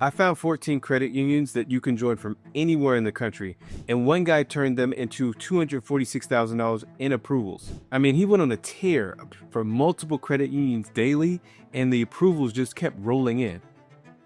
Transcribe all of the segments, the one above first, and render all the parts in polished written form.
I found 14 credit unions that you can join from anywhere in the country, and one guy turned them into $246,000 in approvals. I mean, he went on a tear for multiple credit unions daily, and the approvals just kept rolling in.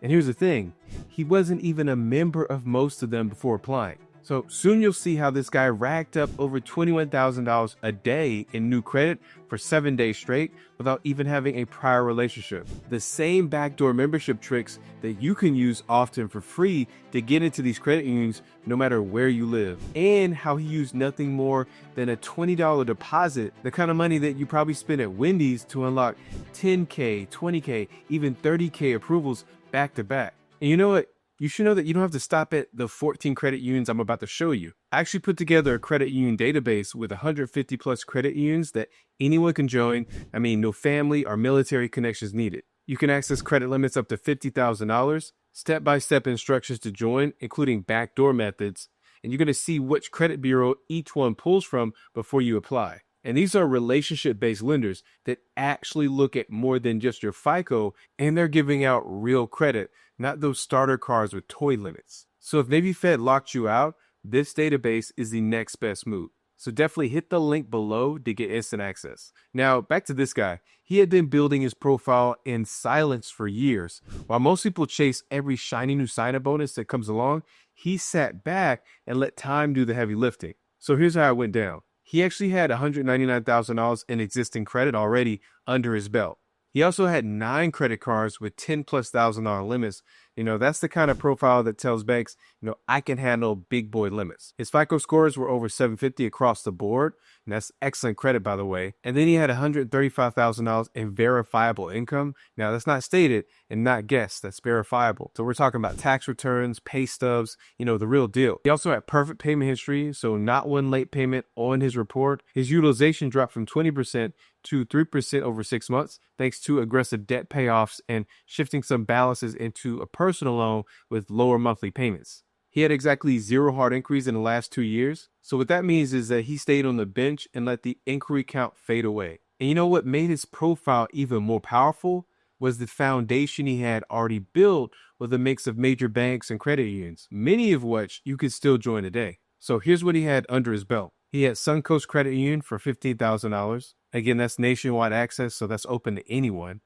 And here's the thing, he wasn't even a member of most of them before applying. So soon you'll see how this guy racked up over $21,000 a day in new credit for 7 days straight without even having a prior relationship. The same backdoor membership tricks that you can use often for free to get into these credit unions no matter where you live. And how he used nothing more than a $20 deposit, the kind of money that you probably spend at Wendy's to unlock 10K, 20K, even 30K approvals back to back. And you know what? You should know that you don't have to stop at the 14 credit unions I'm about to show you. I actually put together a credit union database with 150 plus credit unions that anyone can join. I mean, no family or military connections needed. You can access credit limits up to $50,000, step-by-step instructions to join, including backdoor methods, and you're going to see which credit bureau each one pulls from before you apply. And these are relationship-based lenders that actually look at more than just your FICO, and they're giving out real credit, not those starter cards with toy limits. So if Navy Fed locked you out, this database is the next best move. So definitely hit the link below to get instant access. Now, back to this guy. He had been building his profile in silence for years. While most people chase every shiny new sign-up bonus that comes along, he sat back and let time do the heavy lifting. So here's how it went down. He actually had $199,000 in existing credit already under his belt. He also had 9 credit cards with $10,000+ limits. That's the kind of profile that tells banks, I can handle big boy limits. His FICO scores were over 750 across the board, and that's excellent credit, by the way. And then he had $135,000 in verifiable income. Now, that's not stated and not guessed. That's verifiable. So we're talking about tax returns, pay stubs, the real deal. He also had perfect payment history, so not one late payment on his report. His utilization dropped from 20% to 3% over 6 months, thanks to aggressive debt payoffs and shifting some balances into a personal loan with lower monthly payments. He had exactly 0 hard inquiries in the last 2 years. So what that means is that he stayed on the bench and let the inquiry count fade away. And you know what made his profile even more powerful was the foundation he had already built with a mix of major banks and credit unions, many of which you could still join today. So here's what he had under his belt. He had Suncoast Credit Union for $15,000. Again, that's nationwide access, so that's open to anyone.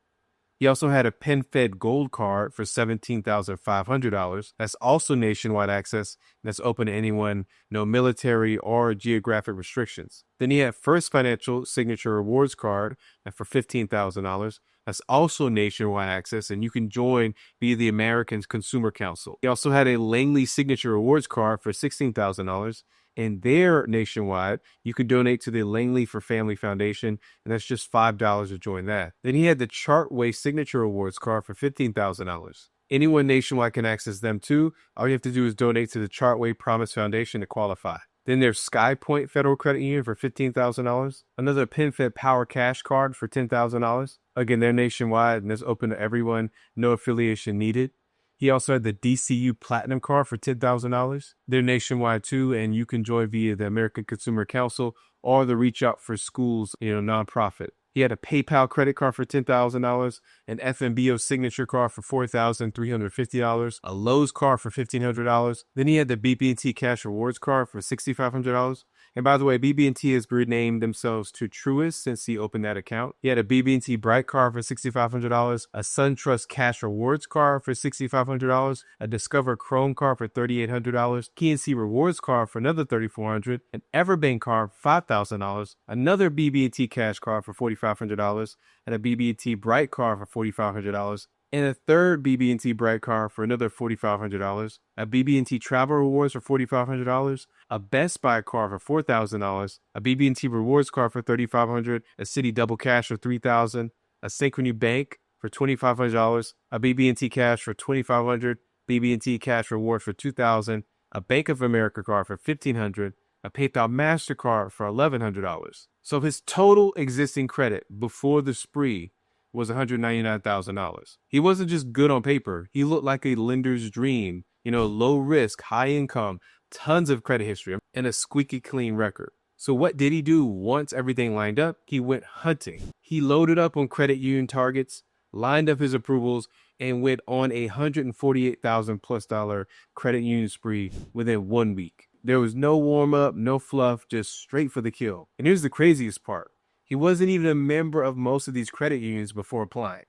He also had a PenFed Gold card for $17,500. That's also nationwide access, and that's open to anyone, no military or geographic restrictions. Then he had First Financial Signature Rewards card for $15,000. That's also nationwide access, and you can join via the American Consumer Council. He also had a Langley Signature Rewards card for $16,000. And there nationwide, you can donate to the Langley for Family Foundation, and that's just $5 to join that. Then he had the Chartway Signature Awards card for $15,000. Anyone nationwide can access them too. All you have to do is donate to the Chartway Promise Foundation to qualify. Then there's SkyPoint Federal Credit Union for $15,000. Another PenFed Power Cash card for $10,000. Again, they're nationwide and it's open to everyone. No affiliation needed. He also had the DCU Platinum card for $10,000. They're nationwide too, and you can join via the American Consumer Council or the Reach Out for Schools, nonprofit. He had a PayPal credit card for $10,000, an FNBO signature card for $4,350, a Lowe's card for $1,500. Then he had the BB&T Cash Rewards card for $6,500. And by the way, BB&T has renamed themselves to Truist since he opened that account. He had a BB&T Bright card for $6,500, a SunTrust Cash Rewards card for $6,500, a Discover Chrome card for $3,800, PNC Rewards card for another $3,400, an Everbank card for $5,000, another BB&T Cash card for $4,500, and a BB&T Bright card for $4,500. And a third BB&T Bright card for another $4,500, a BB&T Travel Rewards for $4,500, a Best Buy card for $4,000, a BB&T Rewards card for $3,500, a Citi Double Cash for $3,000, a Synchrony Bank for $2,500, a BB&T Cash for $2,500, BB&T Cash Rewards for $2,000, a Bank of America card for $1,500, a PayPal MasterCard for $1,100. So his total existing credit before the spree was $199,000. He wasn't just good on paper. He looked like a lender's dream. Low risk, high income, tons of credit history, and a squeaky clean record. So what did he do once everything lined up? He went hunting. He loaded up on credit union targets, lined up his approvals, and went on a $148,000+ credit union spree within 1 week. There was no warm up, no fluff, just straight for the kill. And here's the craziest part. He wasn't even a member of most of these credit unions before applying.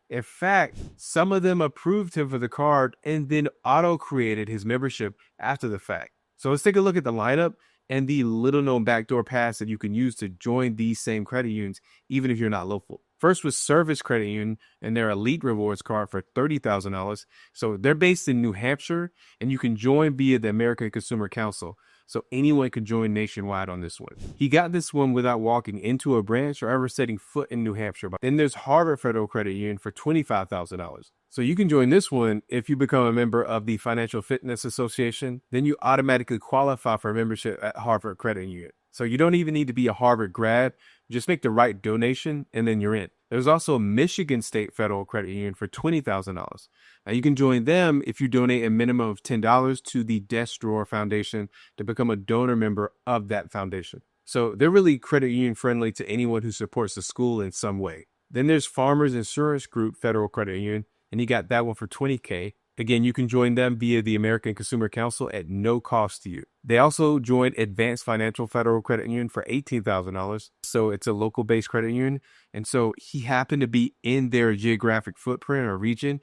In fact, some of them approved him for the card and then auto-created his membership after the fact. So let's take a look at the lineup and the little-known backdoor pass that you can use to join these same credit unions, even if you're not local. First was Service Credit Union and their Elite Rewards card for $30,000. So they're based in New Hampshire, and you can join via the American Consumer Council. So anyone can join nationwide on this one. He got this one without walking into a branch or ever setting foot in New Hampshire. Then there's Harvard Federal Credit Union for $25,000. So you can join this one if you become a member of the Financial Fitness Association. Then you automatically qualify for membership at Harvard Credit Union. So you don't even need to be a Harvard grad. Just make the right donation and then you're in. There's also Michigan State Federal Credit Union for $20,000. Now you can join them if you donate a minimum of $10 to the Desk Drawer Foundation to become a donor member of that foundation. So they're really credit union friendly to anyone who supports the school in some way. Then there's Farmers Insurance Group Federal Credit Union, and you got that one for $20K. Again, you can join them via the American Consumer Council at no cost to you. They also joined Advanced Financial Federal Credit Union for $18,000. So it's a local-based credit union. And so he happened to be in their geographic footprint or region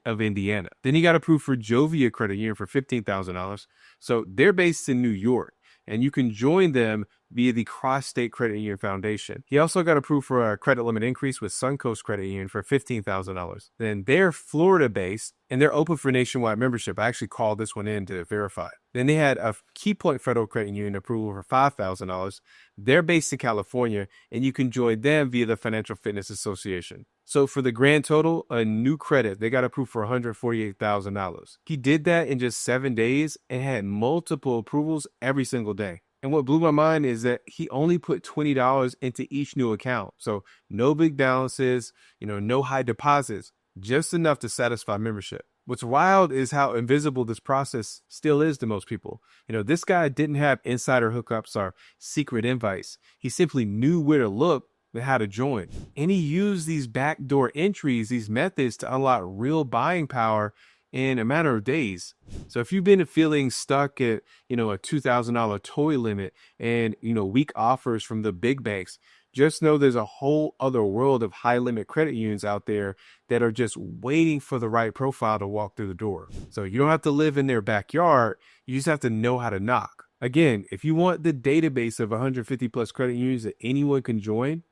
of Indiana. Then he got approved for Jovia Credit Union for $15,000. So they're based in New York, and you can join them via the Cross-State Credit Union Foundation. He also got approved for a credit limit increase with Suncoast Credit Union for $15,000. Then they're Florida-based, and they're open for nationwide membership. I actually called this one in to verify. Then they had a Key Point Federal Credit Union approval for $5,000. They're based in California, and you can join them via the Financial Fitness Association. So for the grand total, a new credit, they got approved for $148,000. He did that in just 7 days and had multiple approvals every single day. And what blew my mind is that he only put $20 into each new account. So no big balances, no high deposits, just enough to satisfy membership. What's wild is how invisible this process still is to most people. This guy didn't have insider hookups or secret invites. He simply knew where to look and how to join. And he used these backdoor entries, these methods to unlock real buying power in a matter of days. So if you've been feeling stuck at, a $2,000 toy limit and, weak offers from the big banks, just know there's a whole other world of high limit credit unions out there that are just waiting for the right profile to walk through the door. So you don't have to live in their backyard. You just have to know how to knock. Again, if you want the database of 150+ credit unions that anyone can join,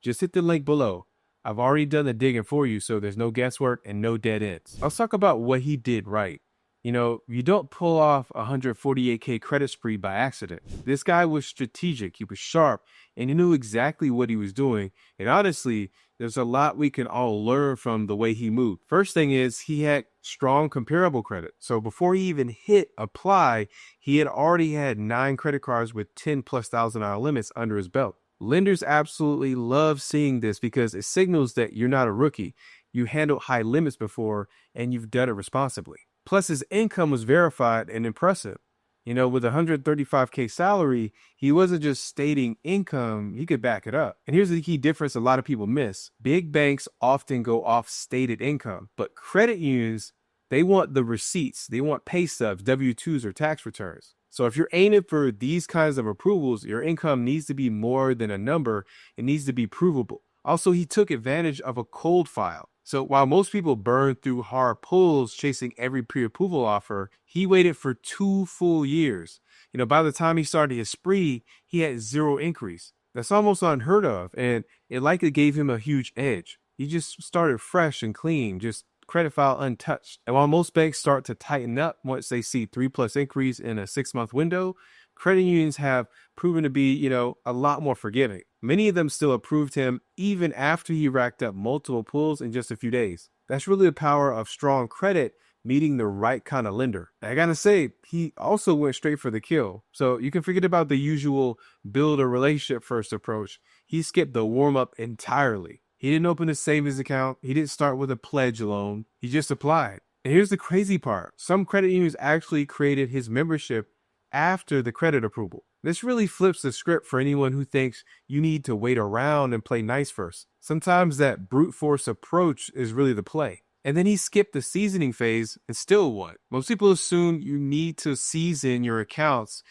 just hit the link below. I've already done the digging for you, so there's no guesswork and no dead ends. Let's talk about what he did right. You don't pull off a $148K credit spree by accident. This guy was strategic, he was sharp, and he knew exactly what he was doing. And honestly, there's a lot we can all learn from the way he moved. First thing is he had strong comparable credit. So before he even hit apply, he had already had 9 credit cards with $10,000+ limits under his belt. Lenders absolutely love seeing this because it signals that you're not a rookie. You handled high limits before and you've done it responsibly. Plus, his income was verified and impressive. With a $135K salary, he wasn't just stating income, he could back it up. And here's the key difference a lot of people miss. Big banks often go off stated income, but credit unions, they want the receipts. They want pay stubs, W-2s, or tax returns. So if you're aiming for these kinds of approvals, your income needs to be more than a number. It needs to be provable. Also, he took advantage of a cold file. So while most people burn through hard pulls chasing every pre-approval offer, he waited for 2 full years. By the time he started his spree, he had 0 inquiries. That's almost unheard of, and it likely gave him a huge edge. He just started fresh and clean, just credit file untouched. And while most banks start to tighten up once they see 3+ inquiries in a 6-month window, credit unions have proven to be, a lot more forgiving. Many of them still approved him even after he racked up multiple pulls in just a few days. That's really the power of strong credit meeting the right kind of lender. I gotta say, he also went straight for the kill. So you can forget about the usual build a relationship first approach. He skipped the warm up entirely. He didn't open a savings account. He didn't start with a pledge loan. He just applied. And here's the crazy part. Some credit unions actually created his membership after the credit approval. This really flips the script for anyone who thinks you need to wait around and play nice first. Sometimes that brute force approach is really the play. And then he skipped the seasoning phase and still won. Most people assume you need to season your accounts,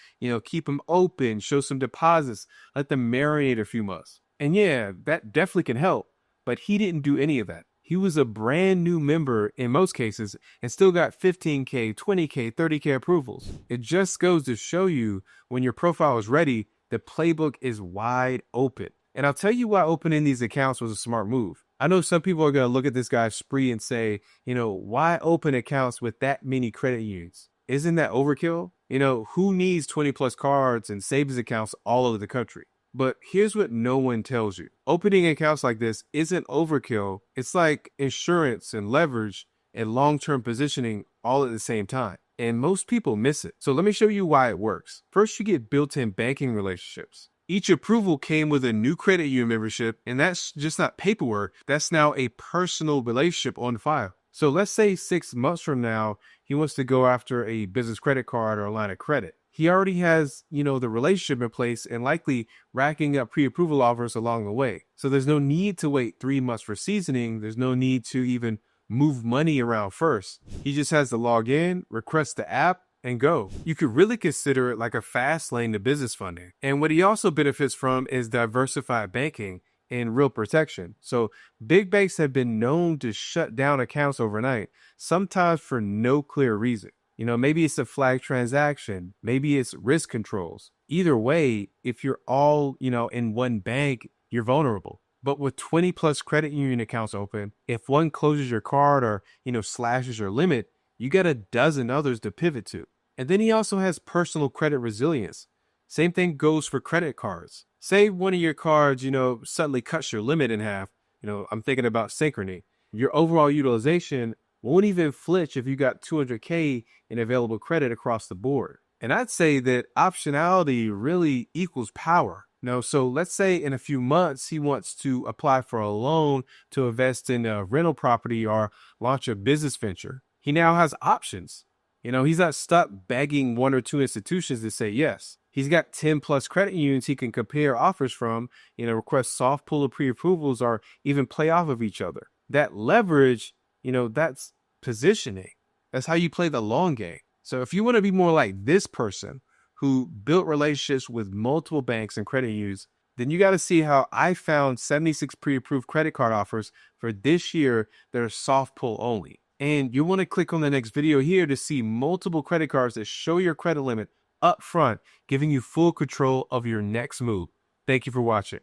keep them open, show some deposits, let them marinate a few months. And yeah, that definitely can help, but he didn't do any of that. He was a brand new member in most cases and still got 15K, 20K, 30K approvals. It just goes to show you when your profile is ready, the playbook is wide open. And I'll tell you why opening these accounts was a smart move. I know some people are going to look at this guy's spree and say, why open accounts with that many credit unions? Isn't that overkill? Who needs 20 plus cards and savings accounts all over the country? But here's what no one tells you. Opening accounts like this isn't overkill. It's like insurance and leverage and long-term positioning all at the same time. And most people miss it. So let me show you why it works. First, you get built-in banking relationships. Each approval came with a new credit union membership, and that's just not paperwork. That's now a personal relationship on file. So let's say 6 months from now, he wants to go after a business credit card or a line of credit. He already has, the relationship in place and likely racking up pre-approval offers along the way. So there's no need to wait 3 months for seasoning. There's no need to even move money around first. He just has to log in, request the app, and go. You could really consider it like a fast lane to business funding. And what he also benefits from is diversified banking and real protection. So big banks have been known to shut down accounts overnight, sometimes for no clear reason. Maybe it's a flag transaction, maybe it's risk controls. Either way, if you're all, in one bank, you're vulnerable. But with 20 plus credit union accounts open, if one closes your card or, slashes your limit, you got a dozen others to pivot to. And then he also has personal credit resilience. Same thing goes for credit cards. Say one of your cards, suddenly cuts your limit in half. I'm thinking about Synchrony. Your overall utilization won't even flinch if you got 200K in available credit across the board. And I'd say that optionality really equals power. So let's say in a few months, he wants to apply for a loan to invest in a rental property or launch a business venture. He now has options. He's not stuck begging 1 or 2 institutions to say yes. He's got 10 plus credit unions he can compare offers from, request soft pull of pre-approvals or even play off of each other. That leverage, that's positioning. That's how you play the long game. So if you want to be more like this person who built relationships with multiple banks and credit unions, then you got to see how I found 76 pre-approved credit card offers for this year that are soft pull only. And you want to click on the next video here to see multiple credit cards that show your credit limit up front, giving you full control of your next move. Thank you for watching.